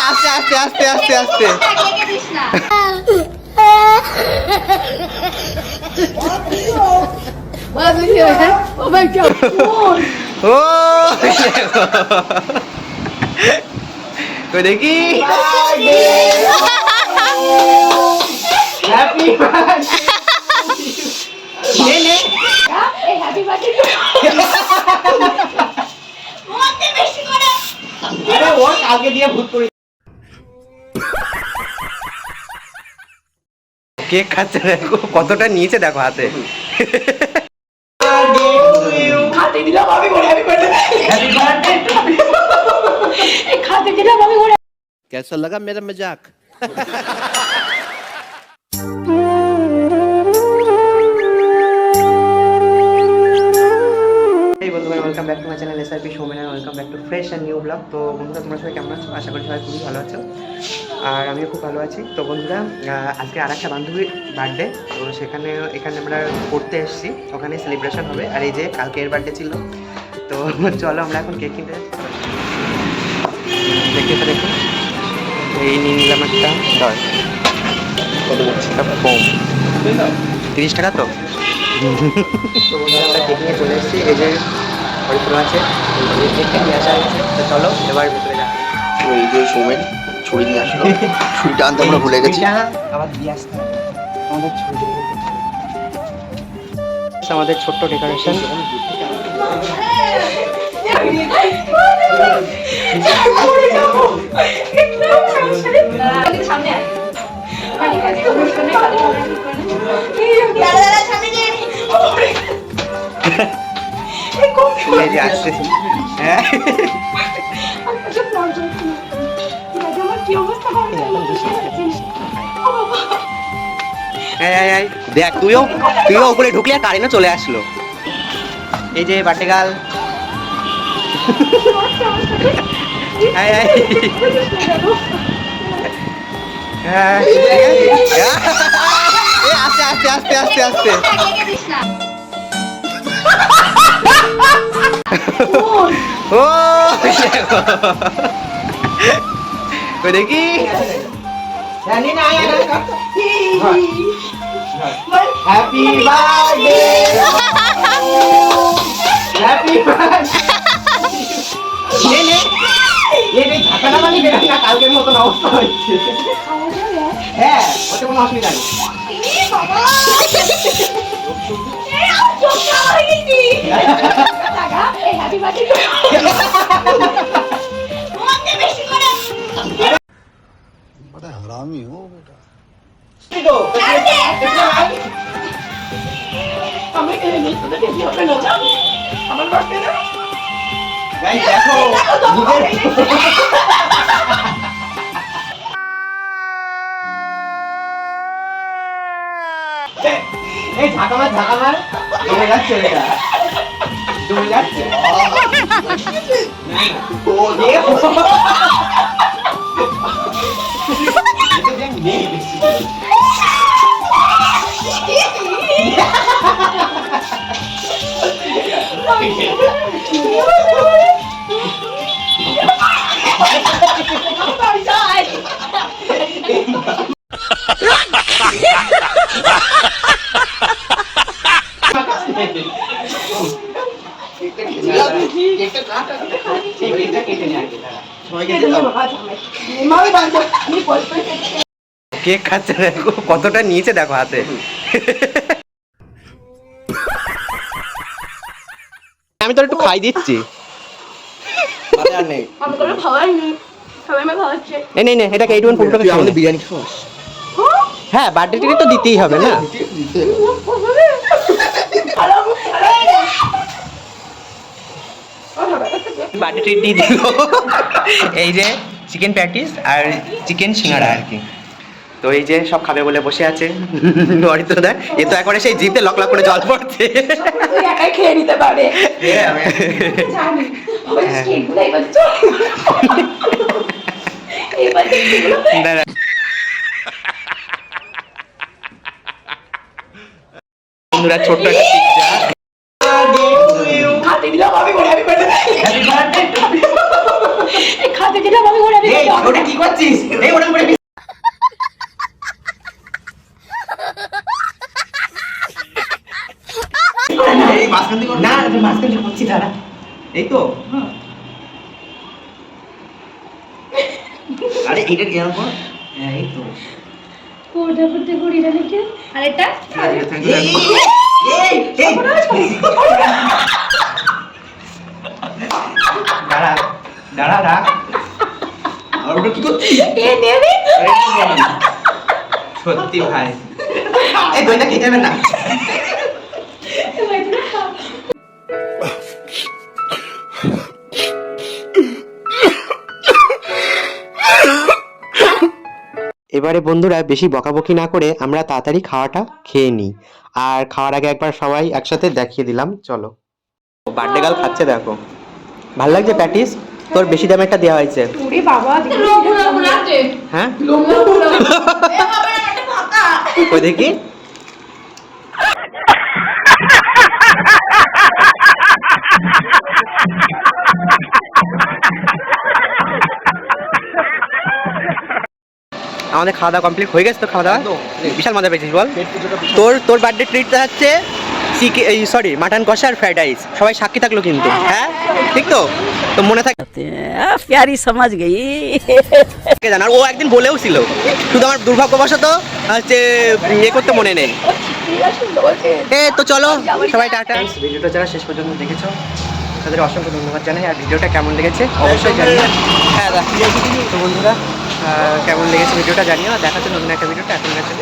আস্তে আস্তে আস্তে আস্তে আস্তে ও দেখি কালকে দিয়ে ভূত করে কেক খাচ্ছে দেখো কতটা নিয়েছে দেখো হাতে कैसा लगा मेरा मजाक welcome back to my channel SRP Soumen আর welcome back to fresh and new blog. তো বন্ধুরা তোমরা সবাই কেমন আছো? আশা করি সবাই খুবই ভালো আছো আর আমিও খুব ভালো আছি। তো বন্ধুরা আজকে আর একটা বান্ধবীর বার্থডে, তো এখানে আমরা করতে এসেছি, ওখানে সেলিব্রেশন হবে। আর এই যে কালকে এর বার্থডে ছিল, তো চলো আমরা এখন কেক কিনতে দেখতে দেখুন। এই নিয়ে নিলাম একটা কম 30 টাকা। তো আমরা কেক নিয়ে চলে এসেছি, এই যে হরিপুর আছে, কেকটা নিয়ে আসা হয়েছে। তো চলো এবার ভেতরে যাই। ওই যে সৌমেন ছুরি নিয়ে আসলো, ছুরিটা আনতে আমরা ভুলে গেছি। আবার দিয়ে আসতে আমাদের ছুরি, আমাদের ছোট্ট ডেকোরেশন। আসতেছি হ্যাঁ দেখ তুইও উপরে ঢুকলে কারেন্টও চলে আসলো। এই যে বার্থডে গার্ল, আস্তে আস্তে আস্তে আস্তে আস্তে ও দেখি হ্যাপি বার্থডে হ্যাপি বার্থডে ঝাঁকানা মানে কালকের মতন অবস্থা হচ্ছে। হ্যাঁ ওতে কোনো অসুবিধা নেই। बड़ा हरामी हो बेटा। এই ঝাঁকামার ডুবে যাচ্ছে, ডুবে যাচ্ছে। কেক খাচ্ছে দেখো কতটা নিয়েছে দেখো হাতে। আমি তো একটু খাই দিচ্ছি। এটাকে এইটুকুন ফুলটাকে বিরিয়ানি খাওয়াস? হ্যাঁ বার্থডে টিকে তো দিতেই হবে না। বার্থডে ট্রিট দিয়ে দিল, এই যে চিকেন প্যাটিস আর চিকেন সিঙ্গাড়া আর কি। তো এই যে সব খাবে বলে বসে আছে অরিত্র দা, এ তো একবারে সেই জিভে লক লক করে জল পড়ছে। একাই খেয়ে নিতে পারে। বন্ধুরা ছোট্ট একটা পিজ্জা খাতে দিলাম আমি করে আমি করে ওটা কি করছিস? এই ওটা করে এই মাঝখান থেকে না তুই মাঝখানে করছি দাঁড়া। এই তো আরে এইটা কেমন কর হ্যাঁ এই তো কোটা করতে করিটা নাকি আর এটা এই দাঁড়া দাঁড়া রাখ। আর ওটা কি করছিস এ নেবে সত্যি ভাই এই দইটা খেতে যাবেন না। এবারে বন্ধুরা বেশি বকাবকি না করে আমরা তাড়াতাড়ি খাওয়াটা খেয়ে নিই। আর খাওয়ার আগে একবার সবাই একসাথে দেখিয়ে দিলাম, চলো। বার্থডে গার্ল খাচ্ছে দেখো, ভাল লাগছে প্যাটিস? তোর বেশি দামেরটা দেওয়া হয়েছে। ওরে বাবা হ্যাঁ ওই দেখি আমাদের খাওয়া দাওয়া কমপ্লিট হয়ে গেছে তো? খাওয়া দাওয়া বিশাল মজা পেয়েছিস বল? তোর বার্থডে ট্রিটটা হচ্ছে সরি মাটন কষা আর ফ্রাইড রাইস। সবাই সাক্ষী থাকলো কিন্তু, হ্যাঁ ঠিক তো? তো মনে থাকে प्यारी समझ गई জান। আর ও একদিন বলেও ছিল, শুধু আমার দুর্ভাগ্যবশত হচ্ছে ইয়ে করতে মনে নেই। তো চলো সবাই টাটা। ভিডিওটা যারা শেষ পর্যন্ত দেখেছো তাদের অসংখ্য ধন্যবাদ জানাই। আর ভিডিওটা কেমন লেগেছে অবশ্যই জানিও। হ্যাঁ তো বন্ধুরা কেমন লেগেছে ভিডিওটা জানিও। আর দেখাচ্ছে নতুন একটা ভিডিওটা এখন গেছে।